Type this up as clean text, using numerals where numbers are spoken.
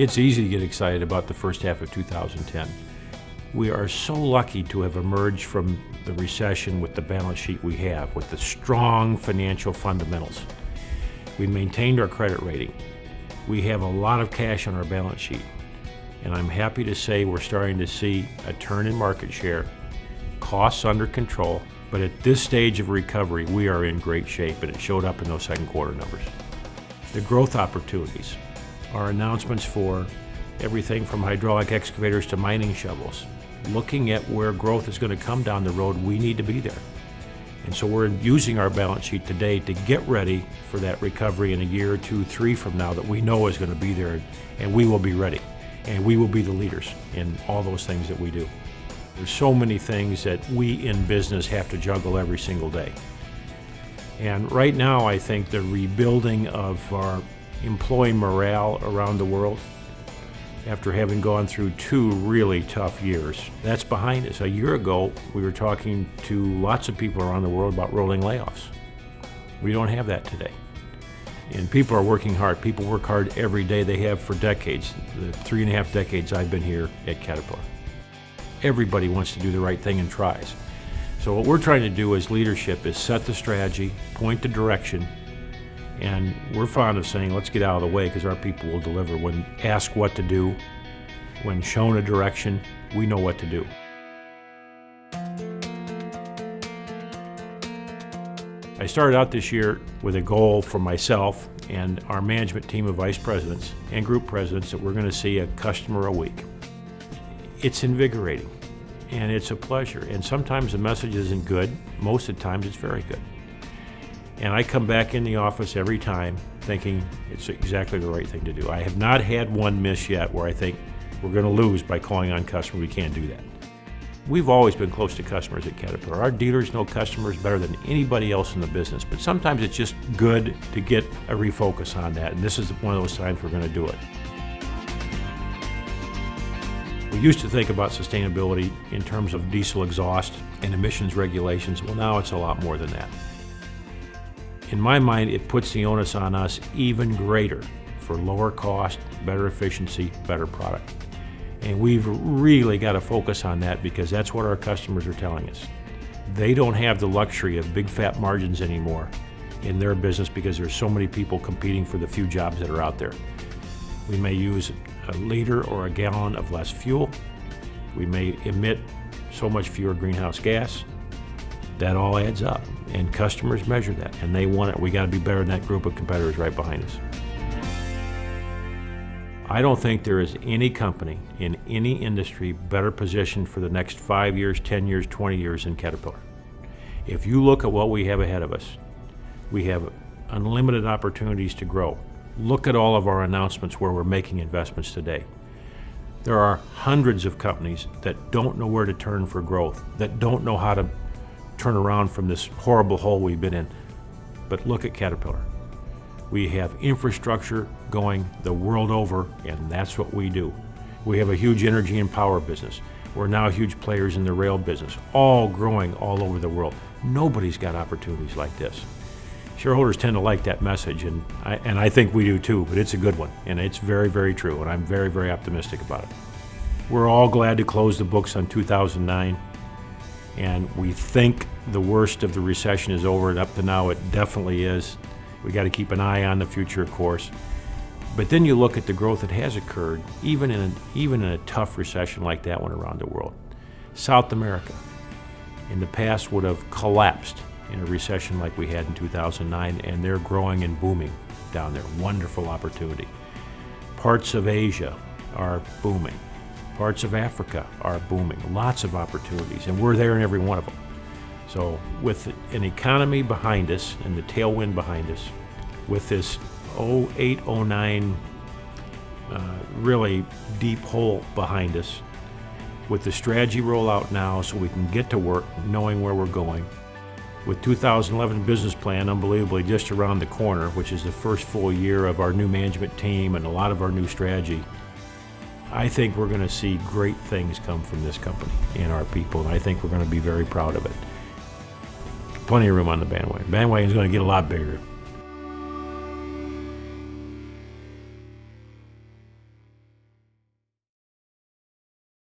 It's easy to get excited about the first half of 2010. We are so lucky to have emerged from the recession with the balance sheet we have, with the strong financial fundamentals. We maintained our credit rating. We have a lot of cash on our balance sheet. And I'm happy to say we're starting to see a turn in market share, costs under control, but at this stage of recovery, we are in great shape, and it showed up in those second quarter numbers. The growth opportunities, our announcements for everything from hydraulic excavators to mining shovels. Looking at where growth is going to come down the road, we need to be there. And so we're using our balance sheet today to get ready for that recovery in a year, 2, 3 from now that we know is going to be there, and we will be ready. And we will be the leaders in all those things that we do. There's so many things that we in business have to juggle every single day. And right now, I think the rebuilding of our employee morale around the world, after having gone through 2 really tough years, that's behind us. A year ago, we were talking to lots of people around the world about rolling layoffs. We don't have that today. And people are working hard. People work hard every day. They have for decades, the 3.5 decades I've been here at Caterpillar. Everybody wants to do the right thing and tries. So what we're trying to do as leadership is set the strategy, point the direction, and we're fond of saying, let's get out of the way because our people will deliver. When asked what to do, when shown a direction, we know what to do. I started out this year with a goal for myself and our management team of vice presidents and group presidents that we're going to see a customer a week. It's invigorating and it's a pleasure. And sometimes the message isn't good. Most of the times it's very good. And I come back in the office every time thinking it's exactly the right thing to do. I have not had one miss yet where I think we're going to lose by calling on customers. We can't do that. We've always been close to customers at Caterpillar. Our dealers know customers better than anybody else in the business, but sometimes it's just good to get a refocus on that, and this is one of those times we're going to do it. We used to think about sustainability in terms of diesel exhaust and emissions regulations. Well, now it's a lot more than that. In my mind, it puts the onus on us even greater for lower cost, better efficiency, better product. And we've really got to focus on that because that's what our customers are telling us. They don't have the luxury of big fat margins anymore in their business because there's so many people competing for the few jobs that are out there. We may use a liter or a gallon of less fuel. We may emit so much fewer greenhouse gas. That all adds up, and customers measure that, and they want it. We got to be better than that group of competitors right behind us. I don't think there is any company in any industry better positioned for the next 5 years, 10 years, 20 years than Caterpillar. If you look at what we have ahead of us, we have unlimited opportunities to grow. Look at all of our announcements where we're making investments today. There are hundreds of companies that don't know where to turn for growth, that don't know how to turn around from this horrible hole we've been in. But look at Caterpillar. We have infrastructure going the world over, and that's what we do. We have a huge energy and power business. We're now huge players in the rail business, all growing all over the world. Nobody's got opportunities like this. Shareholders tend to like that message, and I think we do too, but it's a good one, and it's very, very true, and I'm very, very optimistic about it. We're all glad to close the books on 2009, and we think the worst of the recession is over, and up to now it definitely is. We got to keep an eye on the future, of course. But then you look at the growth that has occurred, even in a tough recession like that one around the world. South America, in the past, would have collapsed in a recession like we had in 2009, and they're growing and booming down there. Wonderful opportunity. Parts of Asia are booming. Parts of Africa are booming. Lots of opportunities, and we're there in every one of them. So with an economy behind us and the tailwind behind us, with this 08, 09 really deep hole behind us, with the strategy rollout now so we can get to work knowing where we're going, with 2011 business plan unbelievably just around the corner, which is the first full year of our new management team and a lot of our new strategy, I think we're going to see great things come from this company and our people, and I think we're going to be very proud of it. Plenty of room on the bandwagon. Bandwagon's going to get a lot bigger.